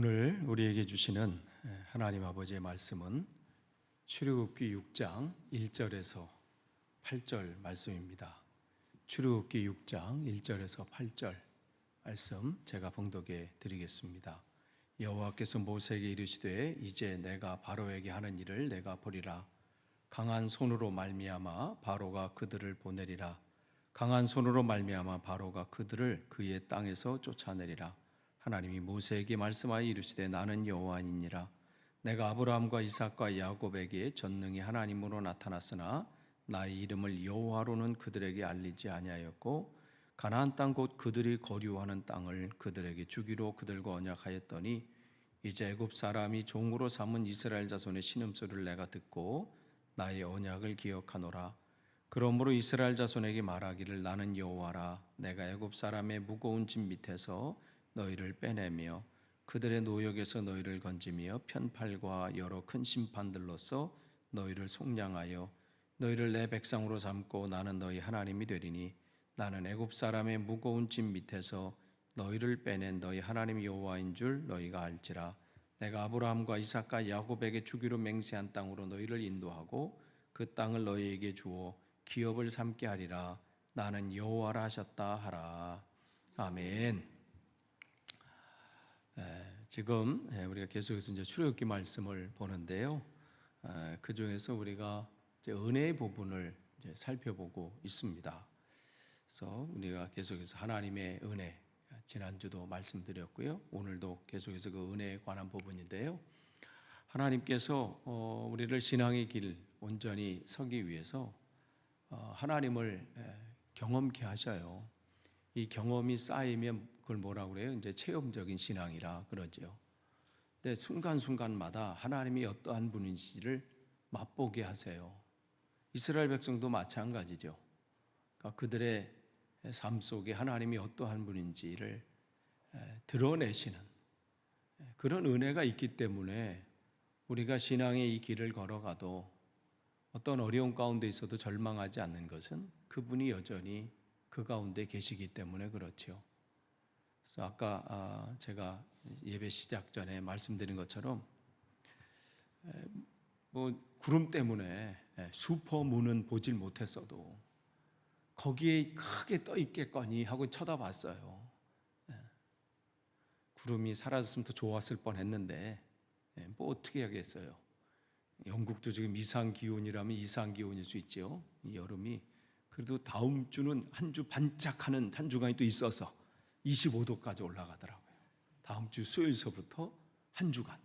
오늘 우리에게 주시는 하나님 아버지의 말씀은 출애굽기 6장 1절에서 8절 말씀입니다. 출애굽기 6장 1절에서 8절 말씀 제가 봉독해 드리겠습니다. 여호와께서 모세에게 이르시되 이제 내가 바로에게 하는 일을 내가 보리라. 강한 손으로 말미암아 바로가 그들을 보내리라. 강한 손으로 말미암아 바로가 그들을 그의 땅에서 쫓아내리라. 하나님이 모세에게 말씀하여 이르시되 나는 여호와니니라. 내가 아브라함과 이삭과 야곱에게 전능히 하나님으로 나타났으나 나의 이름을 여호와로는 그들에게 알리지 아니하였고 가나안 땅 곧 그들이 거류하는 땅을 그들에게 주기로 그들과 언약하였더니 이제 애굽 사람이 종으로 삼은 이스라엘 자손의 신음소리를 내가 듣고 나의 언약을 기억하노라. 그러므로 이스라엘 자손에게 말하기를 나는 여호와라. 내가 애굽 사람의 무거운 짐 밑에서 너희를 빼내며 그들의 노역에서 너희를 건지며 편팔과 여러 큰 심판들로서 너희를 속량하여 너희를 내 백성으로 삼고 나는 너희 하나님이 되리니 나는 애굽 사람의 무거운 짐 밑에서 너희를 빼낸 너희 하나님 여호와인 줄 너희가 알지라. 내가 아브라함과 이삭과 야곱에게 주기로 맹세한 땅으로 너희를 인도하고 그 땅을 너희에게 주어 기업을 삼게 하리라. 나는 여호와라 하셨다 하라. 아멘. 지금 우리가 계속해서 이제 출애굽기 말씀을 보는데요. 그 중에서 우리가 이제 은혜의 부분을 이제 살펴보고 있습니다. 그래서 우리가 계속해서 하나님의 은혜, 지난주도 말씀드렸고요. 오늘도 계속해서 그 은혜에 관한 부분인데요. 하나님께서 우리를 신앙의 길 온전히 서기 위해서 하나님을 경험케 하셔요. 이 경험이 쌓이면 그걸 뭐라고 그래요? 이제 체험적인 신앙이라 그러죠. 근데 순간순간마다 하나님이 어떠한 분인지를 맛보게 하세요. 이스라엘 백성도 마찬가지죠. 그러니까 그들의 삶 속에 하나님이 어떠한 분인지를 드러내시는 그런 은혜가 있기 때문에 우리가 신앙의 이 길을 걸어가도 어떤 어려운 가운데 있어도 절망하지 않는 것은 그분이 여전히 그 가운데 계시기 때문에 그렇죠. 그래서 아까 제가 예배 시작 전에 말씀드린 것처럼 구름 때문에 슈퍼문은 보질 못했어도 거기에 크게 떠 있겠거니 하고 쳐다봤어요. 구름이 사라졌으면 더 좋았을 뻔했는데 뭐 어떻게 하겠어요. 영국도 지금 이상기온이라면 이상기온일 수 있죠. 이 여름이. 그래도 다음 주는 한 주 반짝하는 한 주간이 또 있어서 25도까지 올라가더라고요. 다음 주 수요일서부터 한 주간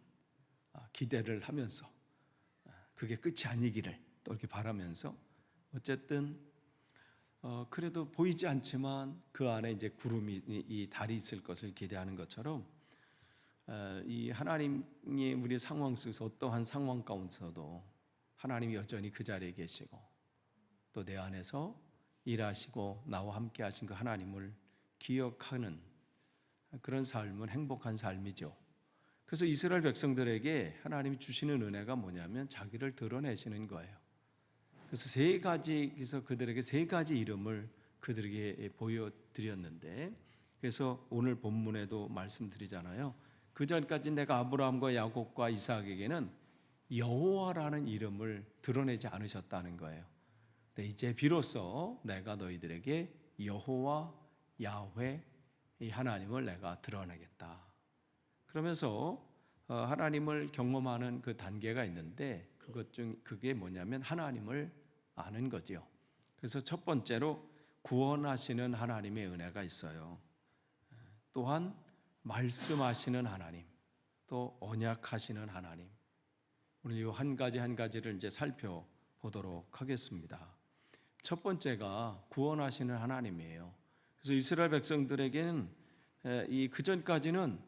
기대를 하면서 그게 끝이 아니기를 또 이렇게 바라면서 어쨌든 그래도 보이지 않지만 그 안에 이제 구름이 이 달이 있을 것을 기대하는 것처럼 이 하나님이 우리 상황 속에서 어떠한 상황 가운데서도 하나님이 여전히 그 자리에 계시고 또 내 안에서 일하시고 나와 함께 하신 그 하나님을 기억하는 그런 삶은 행복한 삶이죠. 그래서 이스라엘 백성들에게 하나님이 주시는 은혜가 뭐냐면 자기를 드러내시는 거예요. 그래서 그래서 그들에게 세 가지 이름을 그들에게 보여드렸는데 그래서 오늘 본문에도 말씀드리잖아요. 그 전까지 내가 아브라함과 야곱과 이삭에게는 여호와라는 이름을 드러내지 않으셨다는 거예요. 근데 이제 비로소 내가 너희들에게 여호와 야훼 이 하나님을 내가 드러내겠다. 그러면서 하나님을 경험하는 그 단계가 있는데 그게 뭐냐면 하나님을 아는 거죠. 그래서 첫 번째로 구원하시는 하나님의 은혜가 있어요. 또한 말씀하시는 하나님, 또 언약하시는 하나님. 오늘 이 한 가지 한 가지를 이제 살펴보도록 하겠습니다. 첫 번째가 구원하시는 하나님이에요. 그래서 이스라엘 백성들에게는 이 그전까지는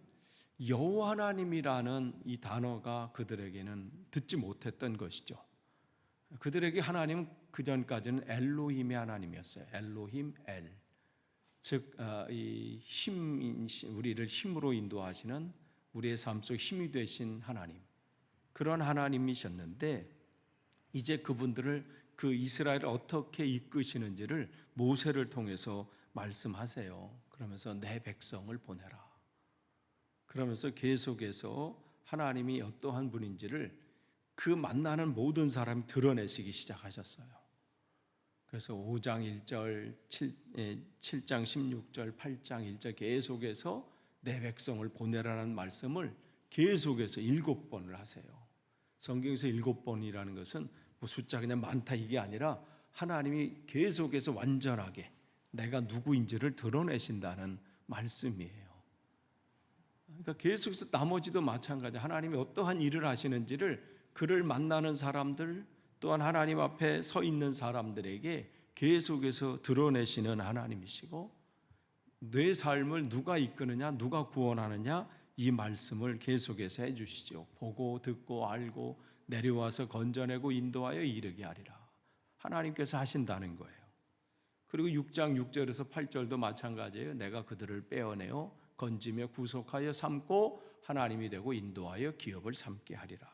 여호와 하나님이라는 이 단어가 그들에게는 듣지 못했던 것이죠. 그들에게 하나님은 그전까지는 엘로힘의 하나님이었어요. 엘로힘 엘. 즉 이 우리를 힘으로 인도하시는 우리의 삶 속 힘이 되신 하나님. 그런 하나님이셨는데 이제 그분들을 그 이스라엘을 어떻게 이끄시는지를 모세를 통해서 말씀하세요. 그러면서 내 백성을 보내라. 그러면서 계속해서 하나님이 어떠한 분인지를 그 만나는 모든 사람이 드러내시기 시작하셨어요. 그래서 5장 1절, 7장 16절, 8장 1절 계속해서 내 백성을 보내라는 말씀을 계속해서 7번을 하세요. 성경에서 7번이라는 것은 뭐 숫자 그냥 많다 이게 아니라 하나님이 계속해서 완전하게 내가 누구인지를 드러내신다는 말씀이에요. 그러니까 계속해서 나머지도 마찬가지. 하나님이 어떠한 일을 하시는지를 그를 만나는 사람들 또한 하나님 앞에 서 있는 사람들에게 계속해서 드러내시는 하나님이시고, 내 삶을 누가 이끄느냐, 누가 구원하느냐, 이 말씀을 계속해서 해주시죠. 보고 듣고 알고 내려와서 건져내고 인도하여 이르게 하리라. 하나님께서 하신다는 거예요. 그리고 6장 6절에서 8절도 마찬가지예요. 내가 그들을 빼어내어 건지며 구속하여 삼고 하나님이 되고 인도하여 기업을 삼게 하리라.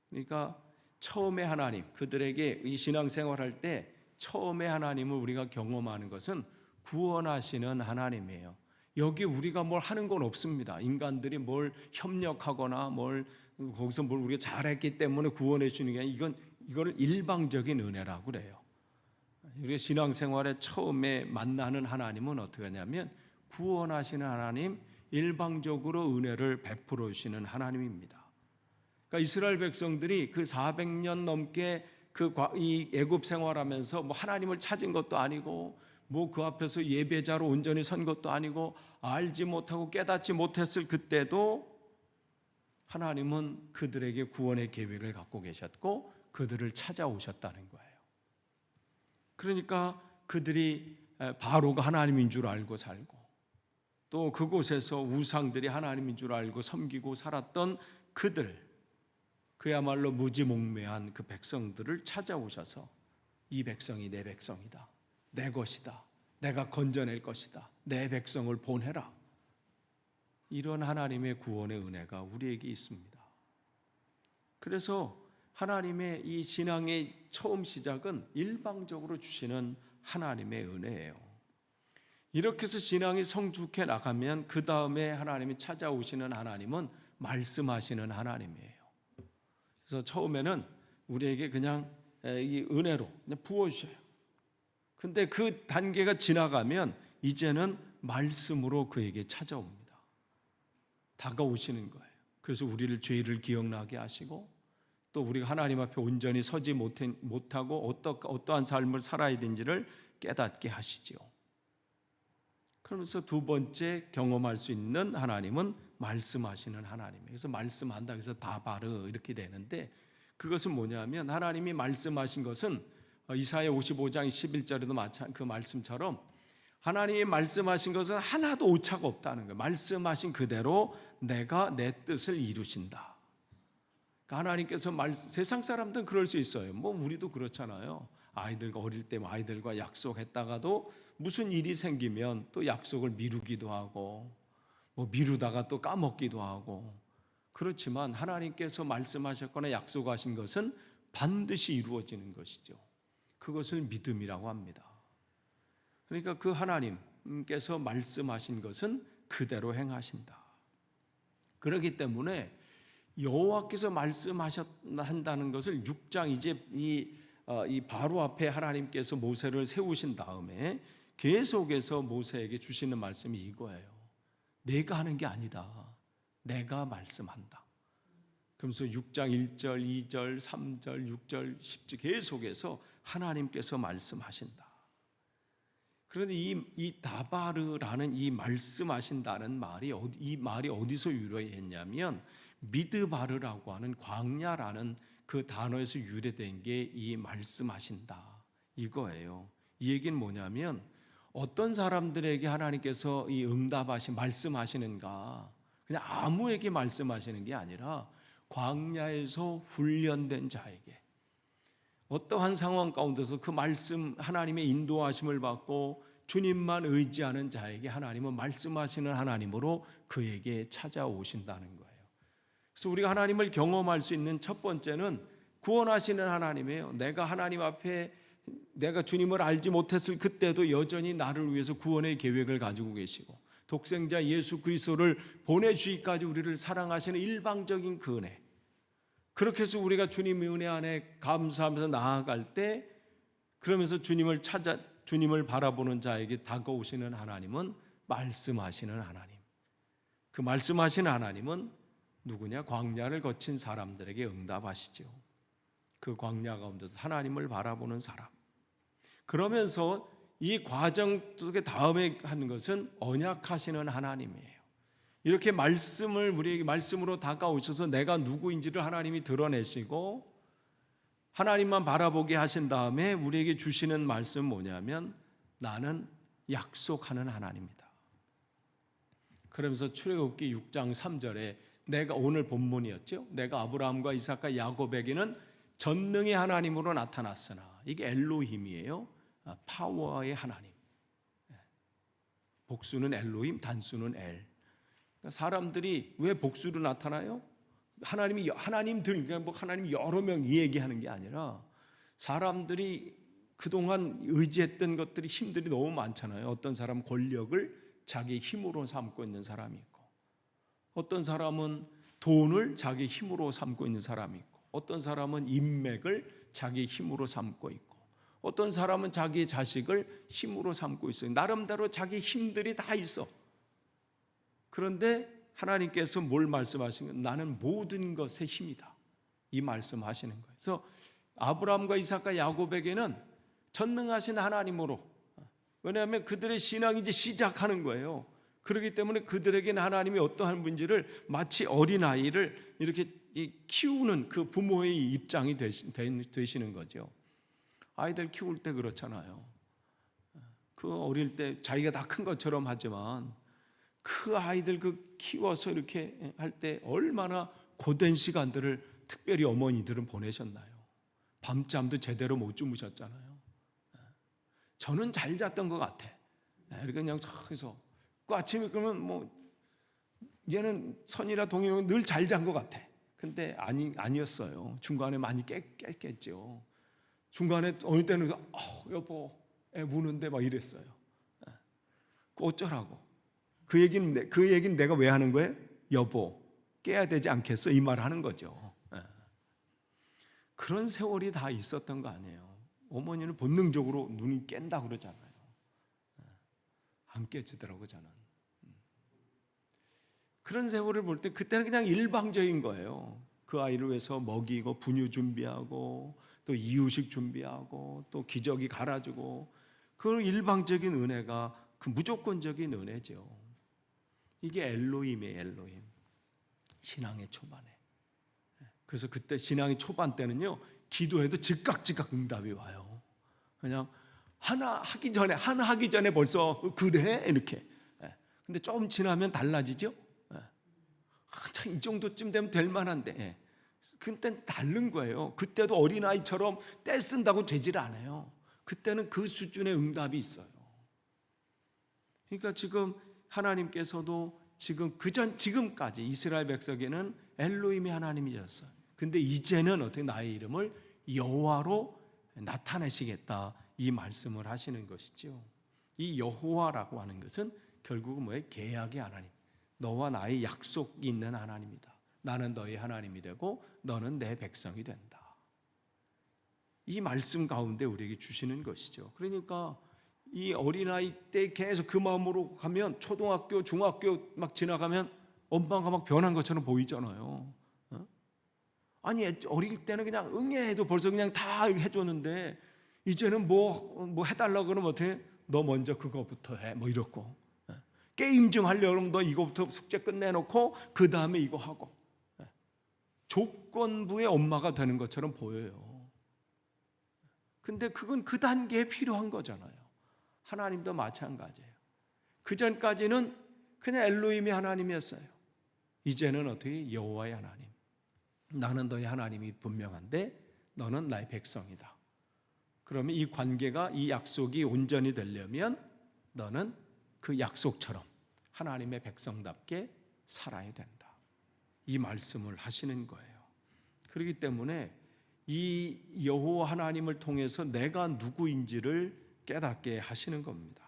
그러니까 처음에 하나님, 그들에게 이 신앙생활할 때 처음에 하나님을 우리가 경험하는 것은 구원하시는 하나님이에요. 여기 우리가 뭘 하는 건 없습니다. 인간들이 뭘 협력하거나 거기서 뭘 우리가 잘했기 때문에 구원해 주는 게 아니라 이걸 일방적인 은혜라고 그래요. 우리가 신앙생활에 처음에 만나는 하나님은 어떻게 하냐면 구원하시는 하나님, 일방적으로 은혜를 베풀어 주시는 하나님입니다. 그러니까 이스라엘 백성들이 그 400년 넘게 이 애굽 생활하면서 뭐 하나님을 찾은 것도 아니고 뭐 그 앞에서 예배자로 온전히 선 것도 아니고 알지 못하고 깨닫지 못했을 그때도 하나님은 그들에게 구원의 계획을 갖고 계셨고 그들을 찾아오셨다는 거예요. 그러니까 그들이 바로가 하나님인 줄 알고 살고 또 그곳에서 우상들이 하나님인 줄 알고 섬기고 살았던 그야말로 무지몽매한 그 백성들을 찾아오셔서 이 백성이 내 백성이다, 내 것이다, 내가 건져낼 것이다, 내 백성을 보내라. 이런 하나님의 구원의 은혜가 우리에게 있습니다. 그래서 하나님의 이 신앙의 처음 시작은 일방적으로 주시는 하나님의 은혜예요. 이렇게 해서 신앙이 성숙해 나가면 그 다음에 하나님이 찾아오시는 하나님은 말씀하시는 하나님이에요. 그래서 처음에는 우리에게 그냥 이 은혜로 그냥 부어주셔요. 근데 그 단계가 지나가면 이제는 말씀으로 그에게 찾아옵니다. 다가오시는 거예요. 그래서 우리를 죄를 기억나게 하시고 또 우리가 하나님 앞에 온전히 서지 못하고 어떠한 삶을 살아야 되는지를 깨닫게 하시지요. 그러면서 두 번째 경험할 수 있는 하나님은 말씀하시는 하나님이에요. 그래서 말씀한다 그래서 다바르 이렇게 되는데 그것은 뭐냐면 하나님이 말씀하신 것은 이사야 55장 11절에도 그 말씀처럼 하나님이 말씀하신 것은 하나도 오차가 없다는 거예요. 말씀하신 그대로 내가 내 뜻을 이루신다. 그러니까 하나님께서 세상 사람들은 그럴 수 있어요. 뭐 우리도 그렇잖아요. 어릴 때 아이들과 약속했다가도 무슨 일이 생기면 또 약속을 미루기도 하고 뭐 미루다가 또 까먹기도 하고 그렇지만 하나님께서 말씀하셨거나 약속하신 것은 반드시 이루어지는 것이죠. 그것을 믿음이라고 합니다. 그러니까 그 하나님께서 말씀하신 것은 그대로 행하신다. 그렇기 때문에 여호와께서 말씀하셨다는 것을 6장 이제 이 바로 앞에 하나님께서 모세를 세우신 다음에 계속해서 모세에게 주시는 말씀이 이거예요. 내가 하는 게 아니다. 내가 말씀한다. 그러면서 6장 1절, 2절, 3절, 6절, 10절 계속해서 하나님께서 말씀하신다. 그런데 이 다바르라는 이 말씀하신다는 이 말이 어디서 유래했냐면 미드바르라고 하는 광야라는 그 단어에서 유래된 게 이 말씀하신다 이거예요. 이 얘기는 뭐냐면 어떤 사람들에게 하나님께서 이 말씀하시는가 그냥 아무에게 말씀하시는 게 아니라 광야에서 훈련된 자에게 어떠한 상황 가운데서 그 말씀 하나님의 인도하심을 받고 주님만 의지하는 자에게 하나님은 말씀하시는 하나님으로 그에게 찾아오신다는 거예요. 그래서 우리가 하나님을 경험할 수 있는 첫 번째는 구원하시는 하나님이에요. 내가 하나님 앞에 내가 주님을 알지 못했을 그때도 여전히 나를 위해서 구원의 계획을 가지고 계시고 독생자 예수 그리스도를 보내주기까지 우리를 사랑하시는 일방적인 그 은혜, 그렇게 해서 우리가 주님의 은혜 안에 감사하면서 나아갈 때, 그러면서 주님을 바라보는 자에게 다가오시는 하나님은 말씀하시는 하나님. 그 말씀하시는 하나님은 누구냐? 광야를 거친 사람들에게 응답하시죠. 그 광야 가운데서 하나님을 바라보는 사람. 그러면서 이 과정 속에 다음에 하는 것은 언약하시는 하나님이에요. 이렇게 말씀을 우리에게 말씀으로 다가오셔서 내가 누구인지를 하나님이 드러내시고 하나님만 바라보게 하신 다음에 우리에게 주시는 말씀은 뭐냐면 나는 약속하는 하나님이다. 그러면서 출애굽기 6장 3절에 내가 오늘 본문이었죠. 내가 아브라함과 이삭과 야곱에게는 전능의 하나님으로 나타났으나, 이게 엘로힘이에요. 파워의 하나님. 복수는 엘로힘, 단수는 엘. 사람들이 왜 복수로 나타나요? 하나님들, 그러니까 뭐 하나님 여러 명 얘기하는 게 아니라 사람들이 그동안 의지했던 것들이 힘들이 너무 많잖아요. 어떤 사람은 권력을 자기 힘으로 삼고 있는 사람이 있고, 어떤 사람은 돈을 자기 힘으로 삼고 있는 사람이 있고, 어떤 사람은 인맥을 자기 힘으로 삼고 있고, 어떤 사람은 자기 자식을 힘으로 삼고 있어요. 나름대로 자기 힘들이 다 있어. 그런데 하나님께서 뭘 말씀하시는 거예요? 나는 모든 것의 힘이다. 이 말씀하시는 거예요. 그래서 아브라함과 이삭과 야곱에게는 전능하신 하나님으로, 왜냐하면 그들의 신앙이 이제 시작하는 거예요. 그렇기 때문에 그들에게는 하나님이 어떠한 분인지를 마치 어린아이를 이렇게 키우는 그 부모의 입장이 되시는 거죠. 아이들 키울 때 그렇잖아요. 그 어릴 때 자기가 다 큰 것처럼 하지만 그 아이들 그 키워서 이렇게 할 때 얼마나 고된 시간들을 특별히 어머니들은 보내셨나요? 밤잠도 제대로 못 주무셨잖아요. 저는 잘 잤던 것 같아. 이렇게 그냥 저기서 그 아침에 그러면 뭐 얘는 선이라 동이라 늘 잘 잔 것 같아. 근데 아니었어요. 중간에 많이 깼겠죠. 중간에 어느 때는 여보 애 우는데 막 이랬어요. 어쩌라고? 그 얘기는 내가 왜 하는 거예요? 여보 깨야 되지 않겠어? 이 말을 하는 거죠. 그런 세월이 다 있었던 거 아니에요. 어머니는 본능적으로 눈이 깬다 그러잖아요. 안 깨지더라고 저는. 그런 세월을 볼 때 그때는 그냥 일방적인 거예요. 그 아이를 위해서 먹이고 분유 준비하고 또 이유식 준비하고 또 기저귀 갈아주고, 그 일방적인 은혜가 그 무조건적인 은혜죠. 이게 엘로힘이에요. 엘로힘. 신앙의 초반에. 그래서 그때 신앙의 초반 때는요, 기도해도 즉각 응답이 와요. 그냥 하나 하기 전에 벌써 그래 이렇게. 근데 좀 지나면 달라지죠. 참 이 정도쯤 되면 될 만한데, 그때는 다른 거예요. 그때도 어린아이처럼 떼 쓴다고 되질 않아요. 그때는 그 수준의 응답이 있어요. 그러니까 지금 하나님께서도 지금까지 이스라엘 백성에게는 엘로힘이 하나님이셨어요. 근데 이제는 어떻게 나의 이름을 여호와로 나타내시겠다, 이 말씀을 하시는 것이죠. 이 여호와라고 하는 것은 결국은 뭐예요? 계약의 하나님, 너와 나의 약속이 있는 하나님이다. 나는 너의 하나님이 되고 너는 내 백성이 된다. 이 말씀 가운데 우리에게 주시는 것이죠. 그러니까 이 어린아이 때 계속 그 마음으로 가면 초등학교, 중학교 막 지나가면 엄마가 막 변한 것처럼 보이잖아요. 아니 어릴 때는 그냥 응애해도 벌써 그냥 다 해줬는데 이제는 뭐 해달라고 그러면 어떻게? 너 먼저 그거부터 해, 뭐 이렇고. 게임 좀 하려고 그러면 너 이거부터 숙제 끝내놓고 그 다음에 이거 하고. 조건부의 엄마가 되는 것처럼 보여요. 근데 그건 그 단계에 필요한 거잖아요. 하나님도 마찬가지예요. 그 전까지는 그냥 엘로힘이 하나님이었어요. 이제는 어떻게? 여호와의 하나님. 나는 너의 하나님이 분명한데 너는 나의 백성이다. 그러면 이 관계가, 이 약속이 온전히 되려면 너는 그 약속처럼 하나님의 백성답게 살아야 된다. 이 말씀을 하시는 거예요. 그렇기 때문에 이 여호와 하나님을 통해서 내가 누구인지를 깨닫게 하시는 겁니다.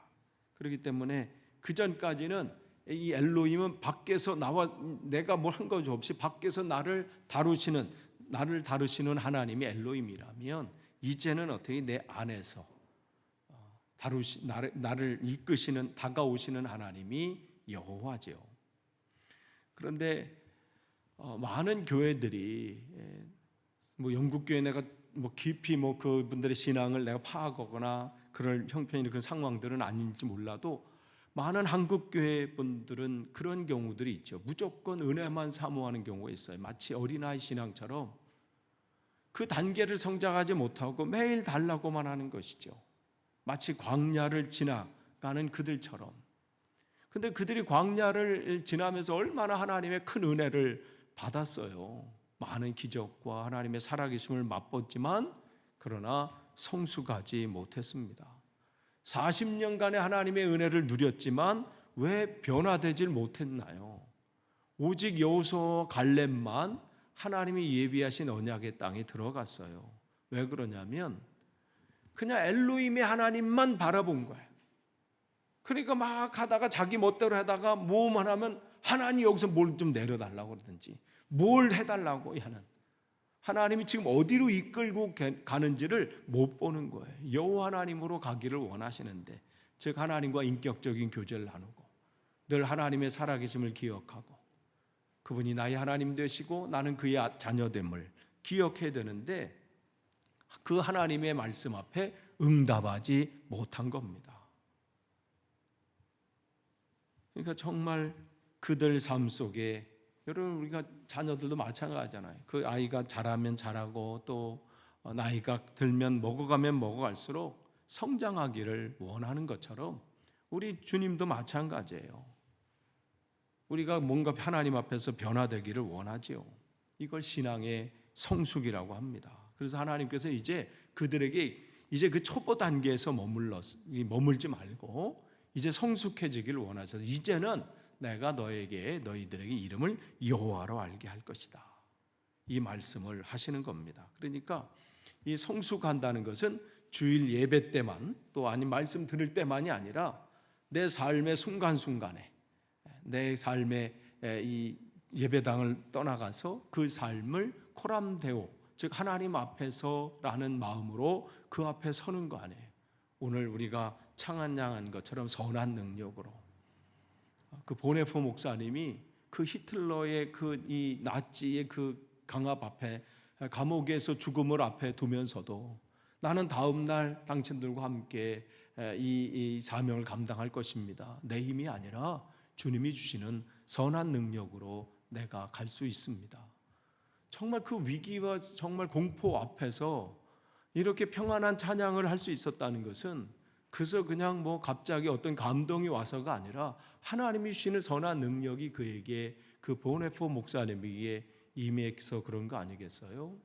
그렇기 때문에 그 전까지는 이 엘로힘은 밖에서 내가 뭘 한 것 없이 밖에서 나를 다루시는 하나님이 엘로힘이라면, 이제는 어떻게 내 안에서 나를 이끄시는, 다가오시는 하나님이 여호와죠. 그런데 많은 교회들이 뭐 영국 교회 내가 뭐 깊이 뭐 그분들의 신앙을 내가 파악하거나 그럴 형편이 그런 상황들은 아닌지 몰라도, 많은 한국 교회 분들은 그런 경우들이 있죠. 무조건 은혜만 사모하는 경우가 있어요. 마치 어린아이 신앙처럼 그 단계를 성장하지 못하고 매일 달라고만 하는 것이죠. 마치 광야를 지나가는 그들처럼. 근데 그들이 광야를 지나면서 얼마나 하나님의 큰 은혜를 받았어요. 많은 기적과 하나님의 살아계심을 맛봤지만 그러나 성숙하지 못했습니다. 40년간의 하나님의 은혜를 누렸지만 왜 변화되질 못했나요? 오직 여호수아와 갈렙만 하나님이 예비하신 언약의 땅에 들어갔어요. 왜 그러냐면 그냥 엘로힘의 하나님만 바라본 거예요. 그러니까 막 하다가 자기 멋대로 하다가 뭐만 하면 하나님 여기서 뭘 좀 내려달라고 그러든지 뭘 해달라고 하는, 하나님이 지금 어디로 이끌고 가는지를 못 보는 거예요. 여호와 하나님으로 가기를 원하시는데, 즉 하나님과 인격적인 교제를 나누고 늘 하나님의 살아계심을 기억하고 그분이 나의 하나님 되시고 나는 그의 자녀됨을 기억해야 되는데, 그 하나님의 말씀 앞에 응답하지 못한 겁니다. 그러니까 정말 그들 삶 속에, 여러분 우리가 자녀들도 마찬가지잖아요. 그 아이가 자라면 자라고 또 나이가 들면 먹어가면 먹어갈수록 성장하기를 원하는 것처럼 우리 주님도 마찬가지예요. 우리가 뭔가 하나님 앞에서 변화되기를 원하지요. 이걸 신앙의 성숙이라고 합니다. 그래서 하나님께서 이제 그들에게 이제 그 초보 단계에서 머물지 말고 이제 성숙해지기를 원하셔서, 이제는 내가 너희들에게 이름을 여호와로 알게 할 것이다, 이 말씀을 하시는 겁니다. 그러니까 이 성숙한다는 것은 주일 예배 때만, 또 아니 말씀 들을 때만이 아니라 내 삶의 순간순간에, 내 삶의 이 예배당을 떠나가서 그 삶을 코람데오, 즉 하나님 앞에서라는 마음으로 그 앞에 서는 거 아니에요. 오늘 우리가 찬양한 것처럼 선한 능력으로, 그 보네포 목사님이 그 히틀러의 이 나치의 그 강압 앞에, 감옥에서 죽음을 앞에 두면서도 나는 다음 날 당신들과 함께 이 사명을 감당할 것입니다. 내 힘이 아니라 주님이 주시는 선한 능력으로 내가 갈 수 있습니다. 정말 그 위기와 정말 공포 앞에서 이렇게 평안한 찬양을 할 수 있었다는 것은 그래서 그냥 뭐 갑자기 어떤 감동이 와서가 아니라 하나님이 주시는 선한 능력이 그에게, 그 보네포 목사님에게 임해서 그런 거 아니겠어요?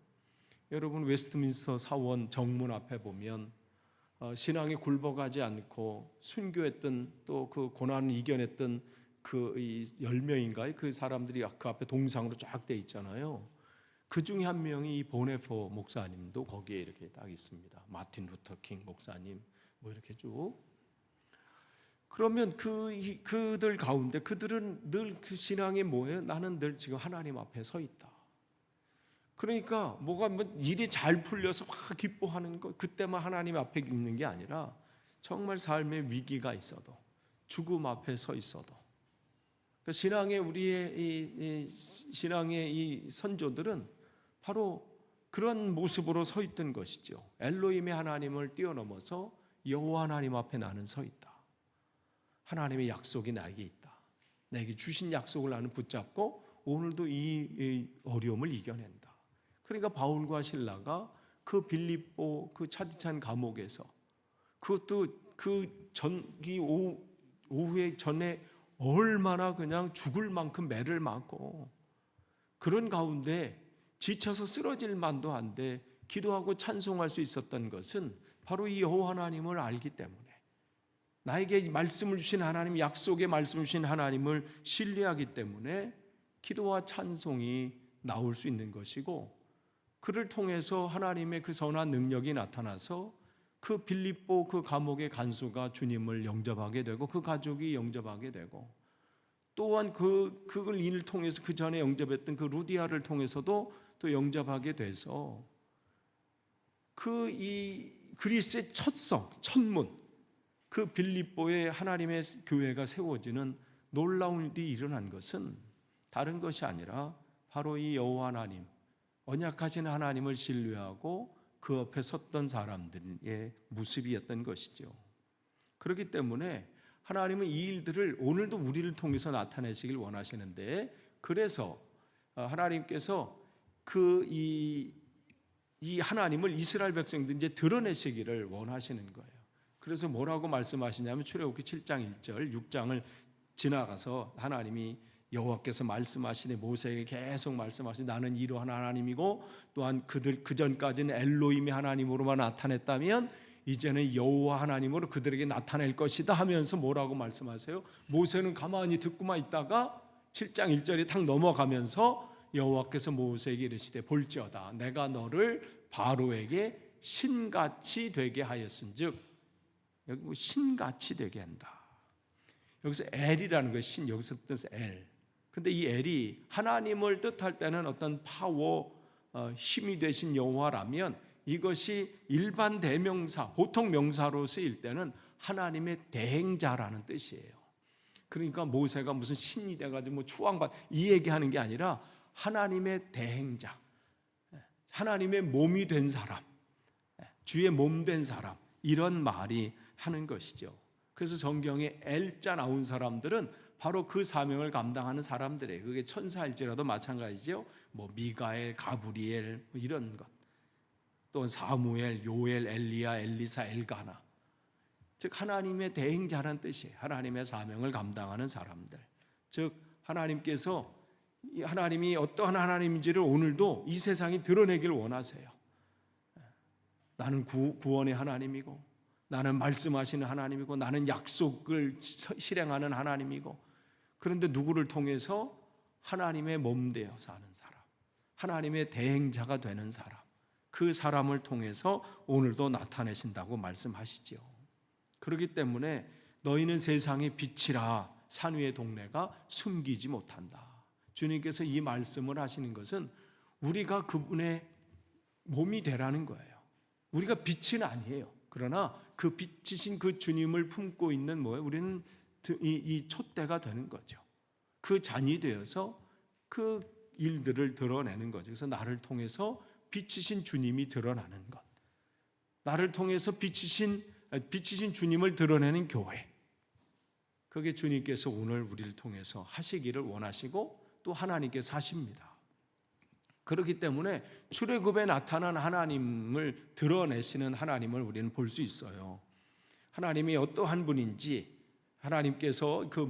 여러분 웨스트민스터 사원 정문 앞에 보면 신앙에 굴복하지 않고 순교했던, 또 그 고난을 이겨냈던 그 10명인가요? 그 사람들이 그 앞에 동상으로 쫙 돼 있잖아요. 그 중에 한 명이 이 보네포 목사님도 거기에 이렇게 딱 있습니다. 마틴 루터 킹 목사님 뭐 이렇게 쭉. 그러면 그들 가운데 그들은 늘 그 신앙이 뭐예요? 나는 늘 지금 하나님 앞에 서 있다. 그러니까 뭐가 일이 잘 풀려서 막 기뻐하는 것, 그때만 하나님 앞에 있는 게 아니라 정말 삶의 위기가 있어도, 죽음 앞에 서 있어도, 그러니까 신앙의 우리의 이 신앙의 이 선조들은 바로 그런 모습으로 서 있던 것이죠. 엘로힘의 하나님을 뛰어넘어서 여호와 하나님 앞에 나는 서 있다. 하나님의 약속이 나에게 있다. 내게 주신 약속을 나는 붙잡고 오늘도 이 어려움을 이겨낸다. 그러니까 바울과 실라가 그 빌립보 그 차디찬 감옥에서, 그것도 이 오후에 전에 얼마나 그냥 죽을 만큼 매를 맞고 그런 가운데 지쳐서 쓰러질 만도 한데 기도하고 찬송할 수 있었던 것은 바로 이 여호와 하나님을 알기 때문에, 나에게 말씀을 주신 하나님, 약속의 말씀을 주신 하나님을 신뢰하기 때문에 기도와 찬송이 나올 수 있는 것이고, 그를 통해서 하나님의 그 선한 능력이 나타나서 그 빌립보 그 감옥의 간수가 주님을 영접하게 되고 그 가족이 영접하게 되고, 또한 그걸 이를 통해서 그 전에 영접했던 그 루디아를 통해서도 또 영접하게 돼서 이 그리스의 첫문 그 빌립보에 하나님의 교회가 세워지는 놀라운 일이 일어난 것은 다른 것이 아니라 바로 이 여호와 하나님, 언약하신 하나님을 신뢰하고 그 옆에 섰던 사람들의 모습이었던 것이죠. 그렇기 때문에 하나님은 이 일들을 오늘도 우리를 통해서 나타내시길 원하시는데, 그래서 하나님께서 이 하나님을 이스라엘 백성들 이제 드러내시기를 원하시는 거예요. 그래서 뭐라고 말씀하시냐면 출애굽기 7장 1절 6장을 지나가서 하나님이 여호와께서 말씀하시되 모세에게 계속 말씀하시되 나는 이러한 하나님이고 또한 그 전까지는 엘로힘의 하나님으로만 나타냈다면 이제는 여호와 하나님으로 그들에게 나타낼 것이다 하면서 뭐라고 말씀하세요? 모세는 가만히 듣고만 있다가 7장 1절이 탁 넘어가면서 여호와께서 모세에게 이르시되 볼지어다 내가 너를 바로에게 신같이 되게 하였은즉, 여기 뭐 신같이 되게 한다. 여기서 엘이라는 것이 신, 여기서 뜻 엘. 근데 이 엘이 하나님을 뜻할 때는 어떤 파워, 힘이 되신 여호와라면 이것이 일반 대명사, 보통 명사로 쓰일 때는 하나님의 대행자라는 뜻이에요. 그러니까 모세가 무슨 신이 돼가지고 뭐 추앙받 이 얘기하는 게 아니라 하나님의 대행자, 하나님의 몸이 된 사람, 주의 몸 된 사람, 이런 말이 하는 것이죠. 그래서 성경에 엘자 나온 사람들은 바로 그 사명을 감당하는 사람들이에요. 그게 천사일지라도 마찬가지죠. 뭐 미가엘, 가브리엘 뭐 이런 것, 또 사무엘, 요엘, 엘리야, 엘리사, 엘가나, 즉 하나님의 대행자라는 뜻이에요. 하나님의 사명을 감당하는 사람들, 즉 하나님이 어떠한 하나님인지를 오늘도 이 세상이 드러내길 원하세요. 나는 구원의 하나님이고, 나는 말씀하시는 하나님이고, 나는 약속을 실행하는 하나님이고, 그런데 누구를 통해서? 하나님의 몸 되어 사는 사람, 하나님의 대행자가 되는 사람, 그 사람을 통해서 오늘도 나타내신다고 말씀하시지요. 그렇기 때문에 너희는 세상의 빛이라 산 위의 동네가 숨기지 못한다. 주님께서 이 말씀을 하시는 것은 우리가 그분의 몸이 되라는 거예요. 우리가 빛은 아니에요. 그러나 그 빛이신 그 주님을 품고 있는 뭐예요? 우리는 이 촛대가 되는 거죠. 그 잔이 되어서 그 일들을 드러내는 거죠. 그래서 나를 통해서 빛이신 주님이 드러나는 것, 나를 통해서 빛이신 주님을 드러내는 교회, 그게 주님께서 오늘 우리를 통해서 하시기를 원하시고 또 하나님께서 하십니다. 그렇기 때문에 출애굽에 나타난 하나님을 드러내시는 하나님을 우리는 볼 수 있어요. 하나님이 어떠한 분인지 하나님께서 그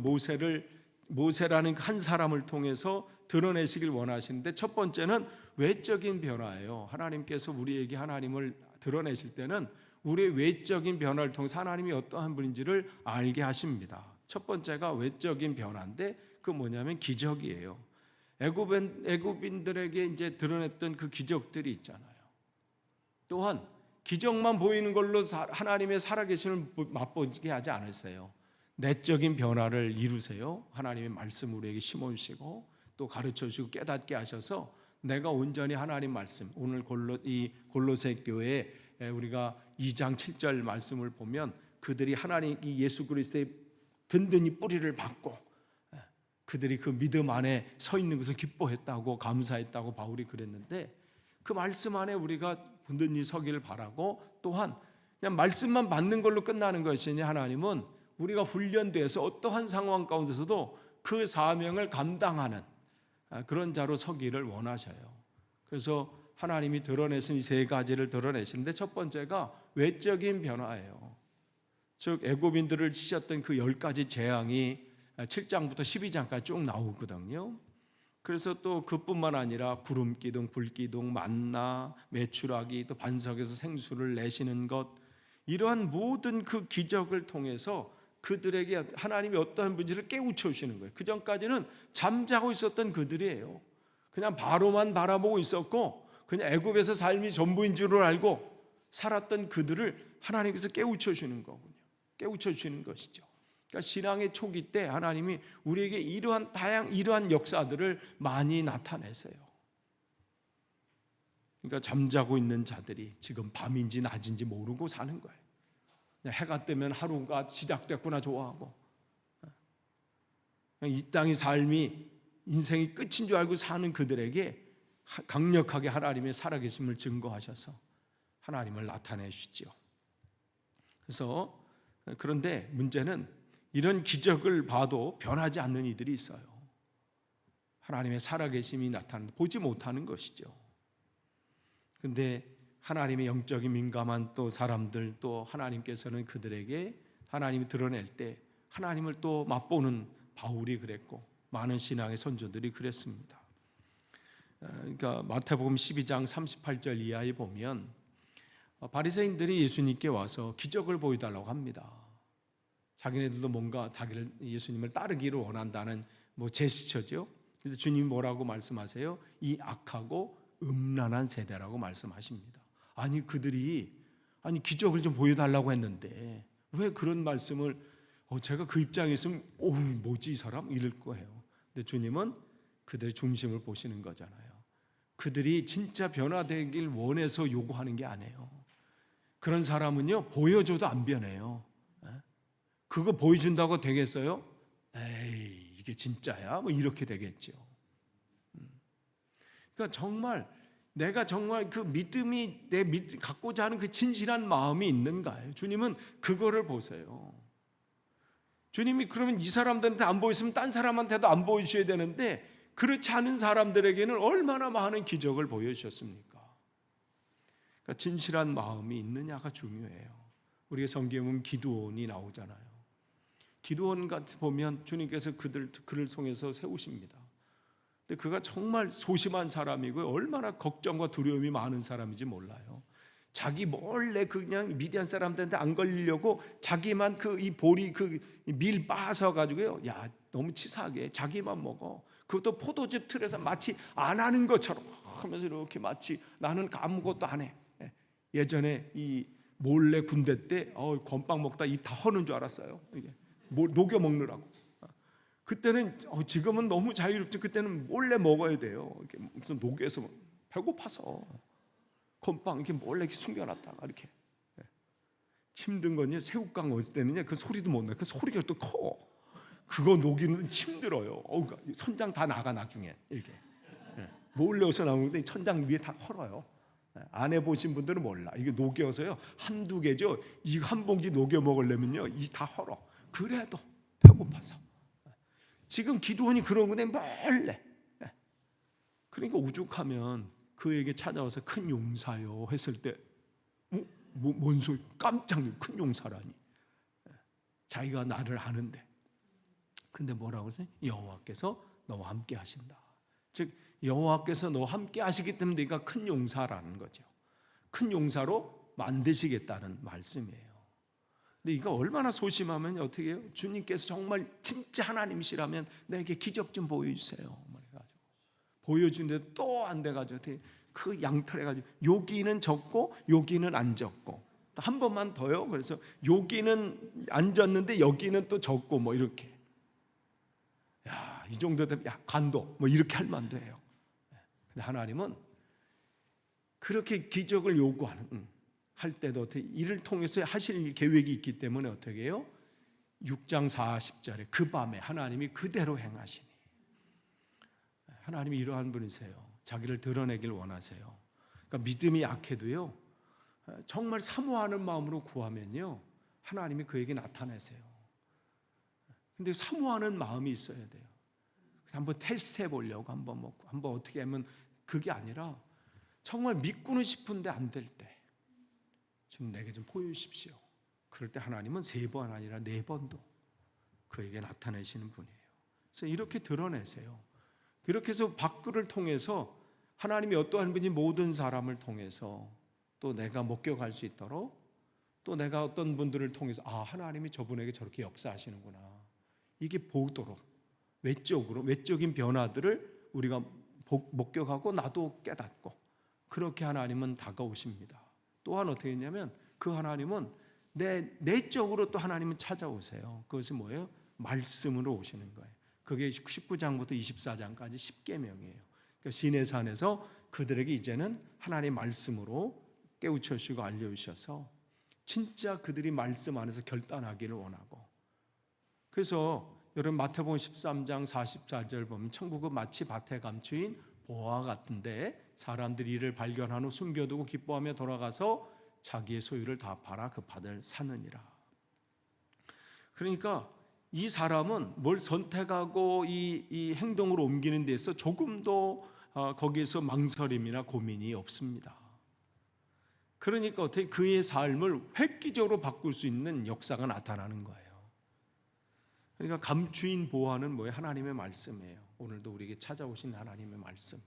모세라는 한 사람을 통해서 드러내시길 원하시는데, 첫 번째는 외적인 변화예요. 하나님께서 우리에게 하나님을 드러내실 때는 우리의 외적인 변화를 통해서 하나님이 어떠한 분인지를 알게 하십니다. 첫 번째가 외적인 변화인데 그 뭐냐면 기적이에요. 애굽인들에게 이제 드러냈던 그 기적들이 있잖아요. 또한 기적만 보이는 걸로 하나님의 살아계심을 맛보게 하지 않으세요. 내적인 변화를 이루세요. 하나님의 말씀 우리에게 심어주시고 또 가르쳐주시고 깨닫게 하셔서 내가 온전히 하나님 말씀, 오늘 골로새 교회에 우리가 2장 7절 말씀을 보면 그들이 하나님 이 예수 그리스도의 든든히 뿌리를 받고 그들이 그 믿음 안에 서 있는 것을 기뻐했다고, 감사했다고 바울이 그랬는데, 그 말씀 안에 우리가 든든히 서기를 바라고, 또한 그냥 말씀만 받는 걸로 끝나는 것이 아니라 하나님은 우리가 훈련돼서 어떠한 상황 가운데서도 그 사명을 감당하는 그런 자로 서기를 원하셔요. 그래서 하나님이 드러내신 이 세 가지를 드러내시는데, 첫 번째가 외적인 변화예요. 즉 애굽인들을 치셨던 그 10가지 재앙이 7장부터 12장까지 쭉 나오거든요. 그래서 또 그뿐만 아니라 구름기둥, 불기둥, 만나, 메추라기, 또 반석에서 생수를 내시는 것, 이러한 모든 그 기적을 통해서 그들에게 하나님이 어떠한 분인지를 깨우쳐 주시는 거예요. 그 전까지는 잠자고 있었던 그들이에요. 그냥 바로만 바라보고 있었고 그냥 애굽에서 삶이 전부인 줄을 알고 살았던 그들을 하나님께서 깨우쳐 주시는 거군요. 깨우쳐 주시는 것이죠. 그러니까 신앙의 초기 때 하나님이 우리에게 이러한 역사들을 많이 나타내세요. 그러니까 잠자고 있는 자들이 지금 밤인지 낮인지 모르고 사는 거예요. 해가 뜨면 하루가 시작됐구나 좋아하고, 이 땅의 삶이 인생이 끝인 줄 알고 사는 그들에게 강력하게 하나님의 살아계심을 증거하셔서 하나님을 나타내시죠. 그래서 그런데 문제는 이런 기적을 봐도 변하지 않는 이들이 있어요. 하나님의 살아계심이 나타나는 보지 못하는 것이죠. 그런데 하나님의 영적인 민감한 또 사람들, 또 하나님께서는 그들에게 하나님이 드러낼 때 하나님을 또 맛보는 바울이 그랬고 많은 신앙의 선조들이 그랬습니다. 그러니까 마태복음 12장 38절 이하에 보면 바리새인들이 예수님께 와서 기적을 보여달라고 합니다. 자기네들도 뭔가 예수님을 따르기를 원한다는 제스처죠. 그래서 주님이 뭐라고 말씀하세요? 이 악하고 음란한 세대라고 말씀하십니다. 아니 그들이 기적을 좀 보여달라고 했는데 왜 그런 말씀을 제가 그 입장에 있으면 뭐지 이 사람? 이럴 거예요. 근데 주님은 그들의 중심을 보시는 거잖아요. 그들이 진짜 변화되길 원해서 요구하는 게 아니에요. 그런 사람은요 보여줘도 안 변해요. 그거 보여준다고 되겠어요? 에이 이게 진짜야? 이렇게 되겠죠. 그러니까 정말 내가 정말 그 믿음이 갖고자 하는 그 진실한 마음이 있는가요? 주님은 그거를 보세요. 주님이 그러면 이 사람들한테 안 보였으면 딴 사람한테도 안 보여주셔야 되는데 그렇지 않은 사람들에게는 얼마나 많은 기적을 보여주셨습니까? 그러니까 진실한 마음이 있느냐가 중요해요. 우리가 성경에 보면 기드온이 나오잖아요. 기드온 같이 보면 주님께서 그를 통해서 세우십니다. 근데 그가 정말 소심한 사람이고 얼마나 걱정과 두려움이 많은 사람인지 몰라요. 자기 몰래 그냥 미디안 사람들한테 안 걸리려고 자기만 이 보리 밀 빻아 가지고요. 야 너무 치사하게 자기만 먹어. 그것도 포도즙 틀에서 마치 안 하는 것처럼 하면서 이렇게 마치 나는 아무것도 안 해. 예전에 이 몰래 군대 때 건빵 먹다 이 다 허는 줄 알았어요. 이게 녹여 먹느라고. 그때는 지금은 너무 자유롭죠. 그때는 몰래 먹어야 돼요. 이렇게 무슨 녹여서 배고파서 건빵 이렇게 몰래 이렇게 숨겨놨다가 이렇게. 힘든 건요. 새우깡 어디 때는요. 그 소리도 못 나. 그 소리가 또 커. 그거 녹이는 힘들어요. 천장 다 나가 나중에 이렇게. 몰래 어서 나오는데 천장 위에 다 헐어요. 안 해보신 분들은 몰라. 이게 녹여서요 한두 개죠. 이 한 봉지 녹여 먹으려면요 이 다 헐어. 그래도 배고파서. 지금 기도원이 그런 건데 몰래. 그러니까 오죽하면 그에게 찾아와서 큰 용사요 했을 때 뭔 소리? 깜짝 놀라. 큰 용사라니. 자기가 나를 아는데. 근데 뭐라고 하세요? 여호와께서 너와 함께 하신다. 즉 여호와께서 너와 함께 하시기 때문에 네가 큰 용사라는 거죠. 큰 용사로 만드시겠다는 말씀이에요. 근데 이거 얼마나 소심하면 어떻게 해요? 주님께서 정말 진짜 하나님이시라면 내게 기적 좀 보여주세요. 그래가지고 보여주는데 또 안 돼가지고 어떻게 그 양털해가지고 여기는 적고 여기는 안 적고 한 번만 더요. 그래서 여기는 안 졌는데 여기는 또 적고 이렇게. 야, 이 정도 되면 관도 이렇게 할 만도 해요. 근데 하나님은 그렇게 기적을 요구하는 할 때도 어떻게 이를 통해서 하실 계획이 있기 때문에 어떻게 해요? 6장 40절에 그 밤에 하나님이 그대로 행하시니. 하나님이 이러한 분이세요. 자기를 드러내길 원하세요. 그러니까 믿음이 약해도요 정말 사모하는 마음으로 구하면요 하나님이 그에게 나타내세요. 근데 사모하는 마음이 있어야 돼요. 한번 테스트해 보려고 한번 어떻게 하면 그게 아니라 정말 믿고는 싶은데 안 될 때 좀 내게 좀 보여주십시오. 그럴 때 하나님은 3번 아니라 4번도 그에게 나타내시는 분이에요. 그래서 이렇게 드러내세요. 그렇게 해서 밖을 통해서 하나님이 어떠한 분이 모든 사람을 통해서 또 내가 목격할 수 있도록 또 내가 어떤 분들을 통해서 하나님이 저분에게 저렇게 역사하시는구나. 이게 보도록 외적인 변화들을 우리가 목격하고 나도 깨닫고 그렇게 하나님은 다가오십니다. 또한 어떻게 했냐면 그 하나님은 내적으로 또 하나님은 찾아오세요. 그것이 뭐예요? 말씀으로 오시는 거예요. 그게 19장부터 24장까지 10계명이에요. 그러니까 시내산에서 그들에게 이제는 하나님의 말씀으로 깨우쳐 주시고 알려주셔서 진짜 그들이 말씀 안에서 결단하기를 원하고, 그래서 여러분 마태복음 13장 44절 보면 천국은 마치 밭에 감추인 보화 같은데 사람들이 이를 발견한 후 숨겨두고 기뻐하며 돌아가서 자기의 소유를 다 팔아 그 밭을 사느니라. 그러니까 이 사람은 뭘 선택하고 이 행동으로 옮기는 데서 조금도 거기에서 망설임이나 고민이 없습니다. 그러니까 어떻게 그의 삶을 획기적으로 바꿀 수 있는 역사가 나타나는 거예요. 그러니까 감추인 보화는 뭐예요? 하나님의 말씀이에요. 오늘도 우리에게 찾아오신 하나님의 말씀.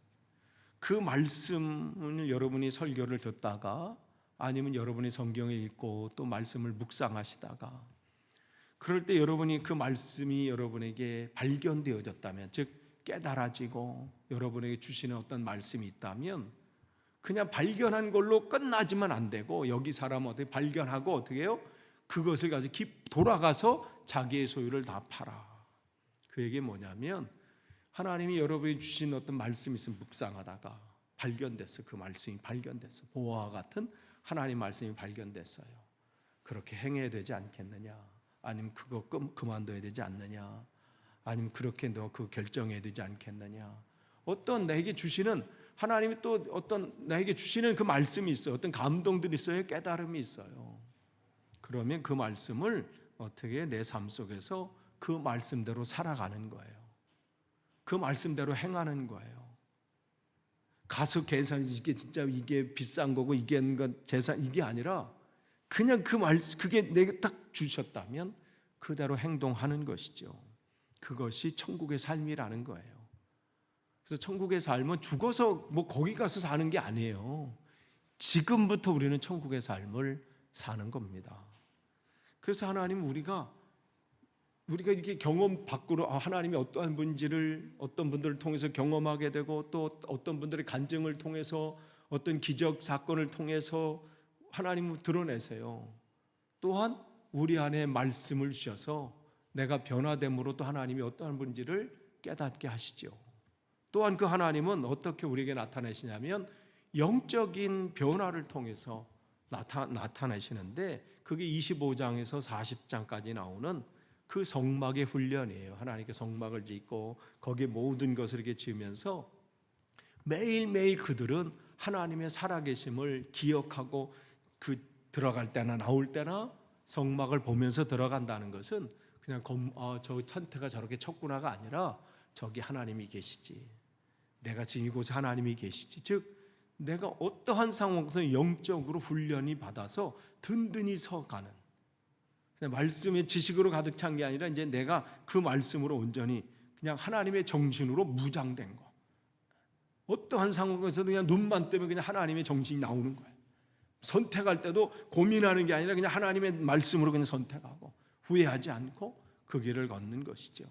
그 말씀을 여러분이 설교를 듣다가 아니면 여러분이 성경을 읽고 또 말씀을 묵상하시다가 그럴 때 여러분이 그 말씀이 여러분에게 발견되어졌다면, 즉 깨달아지고 여러분에게 주시는 어떤 말씀이 있다면 그냥 발견한 걸로 끝나지만 안 되고, 여기 사람은 어떻게 발견하고 어떻게 해요? 그것을 가지고 돌아가서 자기의 소유를 다 팔아. 그 얘기 뭐냐면 하나님이 여러분이 주신 어떤 말씀이 있으면 묵상하다가 발견됐어. 그 말씀이 발견됐어. 보화와 같은 하나님 말씀이 발견됐어요. 그렇게 행해야 되지 않겠느냐? 아니면 그거 그만둬야 되지 않느냐? 아니면 그렇게 너 그 결정해야 되지 않겠느냐? 어떤 내게 주시는 하나님이 또 어떤 나에게 주시는 그 말씀이 있어요. 어떤 감동들이 있어요. 깨달음이 있어요. 그러면 그 말씀을 어떻게 내 삶 속에서 그 말씀대로 살아가는 거예요. 그 말씀대로 행하는 거예요. 가서 계산 이게 진짜 이게 비싼 거고 이게 재산 이게 아니라 그냥 그 말씀 그게 내게 딱 주셨다면 그대로 행동하는 것이죠. 그것이 천국의 삶이라는 거예요. 그래서 천국의 삶은 죽어서 뭐 거기 가서 사는 게 아니에요. 지금부터 우리는 천국의 삶을 사는 겁니다. 그래서 하나님 우리가 이렇게 경험 밖으로 하나님이 어떠한 분인지를 어떤 분들을 통해서 경험하게 되고 또 어떤 분들의 간증을 통해서 어떤 기적 사건을 통해서 하나님을 드러내세요. 또한 우리 안에 말씀을 주셔서 내가 변화됨으로 또 하나님이 어떠한 분인지를 깨닫게 하시죠. 또한 그 하나님은 어떻게 우리에게 나타내시냐면 영적인 변화를 통해서 나타내시는데 그게 25장에서 40장까지 나오는 그 성막의 훈련이에요. 하나님께 성막을 짓고 거기에 모든 것을 이렇게 지으면서 매일매일 그들은 하나님의 살아계심을 기억하고 그 들어갈 때나 나올 때나 성막을 보면서 들어간다는 것은 그냥 저 천태가 저렇게 쳤구나가 아니라 저기 하나님이 계시지. 내가 지금 이곳에 하나님이 계시지. 즉 내가 어떠한 상황에서 영적으로 훈련이 받아서 든든히 서가는, 말씀의 지식으로 가득 찬 게 아니라 이제 내가 그 말씀으로 온전히 그냥 하나님의 정신으로 무장된 거. 어떠한 상황에서도 그냥 눈만 뜨면 그냥 하나님의 정신이 나오는 거예요. 선택할 때도 고민하는 게 아니라 그냥 하나님의 말씀으로 그냥 선택하고 후회하지 않고 그 길을 걷는 것이죠.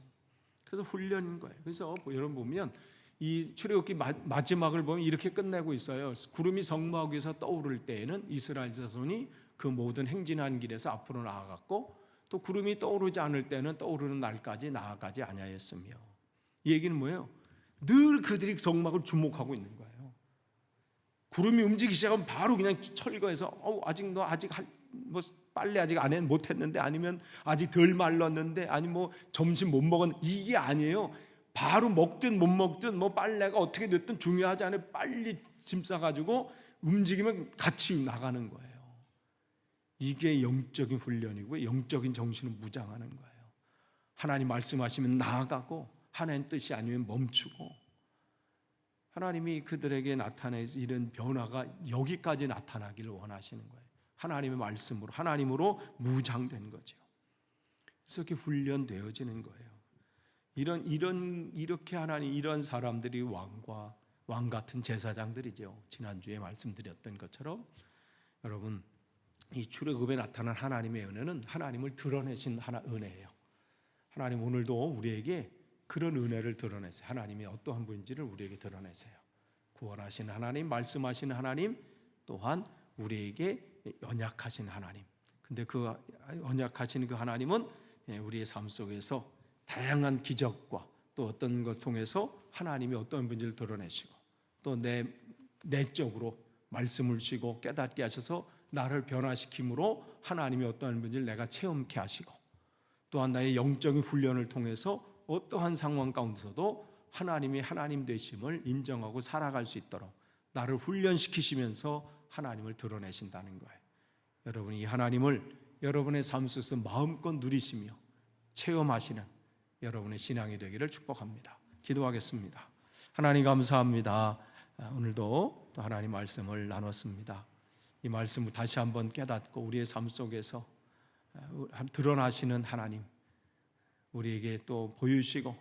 그래서 훈련인 거예요. 그래서 여러분 보면 이 출애굽기 마지막을 보면 이렇게 끝내고 있어요. 구름이 성막 위에서 떠오를 때에는 이스라엘 자손이 그 모든 행진한 길에서 앞으로 나아갔고 또 구름이 떠오르지 않을 때는 떠오르는 날까지 나아가지 아니하였으며, 이 얘기는 뭐예요? 늘 그들이 성막을 주목하고 있는 거예요. 구름이 움직이기 시작하면 바로 그냥 철거해서 아직 너 아직 뭐 빨래 아직 안 못했는데, 아니면 아직 덜 말랐는데, 아니면 뭐 점심 못 먹었는데, 이게 아니에요. 바로 먹든 못 먹든 뭐 빨래가 어떻게 됐든 중요하지 않아요. 빨리 짐 싸가지고 움직이면 같이 나가는 거예요. 이게 영적인 훈련이고 영적인 정신을 무장하는 거예요. 하나님 말씀하시면 나아가고 하나님 뜻이 아니면 멈추고, 하나님이 그들에게 나타내서 이런 변화가 여기까지 나타나기를 원하시는 거예요. 하나님의 말씀으로, 하나님으로 무장된 거죠. 그래서 이렇게 훈련되어지는 거예요. 이렇게 하나님, 이런 사람들이 왕 같은 제사장들이죠. 지난주에 말씀드렸던 것처럼 여러분, 이 출애굽에 나타난 하나님의 은혜는 하나님을 드러내신 은혜예요. 하나님 오늘도 우리에게 그런 은혜를 드러내세요. 하나님이 어떠한 분인지를 우리에게 드러내세요. 구원하신 하나님, 말씀하시는 하나님, 또한 우리에게 연약하신 하나님, 근데 그 언약하시는 그 하나님은 우리의 삶 속에서 다양한 기적과 또 어떤 것 통해서 하나님이 어떤 분인지를 드러내시고 또 내적으로 말씀을 주시고 깨닫게 하셔서 나를 변화시킴으로 하나님이 어떠한 분인지를 내가 체험케 하시고 또한 나의 영적인 훈련을 통해서 어떠한 상황 가운데서도 하나님이 하나님 되심을 인정하고 살아갈 수 있도록 나를 훈련시키시면서 하나님을 드러내신다는 거예요. 여러분이 이 하나님을 여러분의 삶 속에서 마음껏 누리시며 체험하시는 여러분의 신앙이 되기를 축복합니다. 기도하겠습니다. 하나님 감사합니다. 오늘도 또 하나님 말씀을 나눴습니다. 이 말씀을 다시 한번 깨닫고 우리의 삶 속에서 드러나시는 하나님, 우리에게 또 보여주시고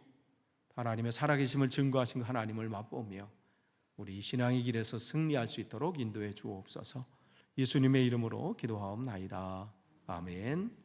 하나님의 살아계심을 증거하신 하나님을 맛보며 우리 신앙의 길에서 승리할 수 있도록 인도해 주옵소서. 예수님의 이름으로 기도하옵나이다. 아멘.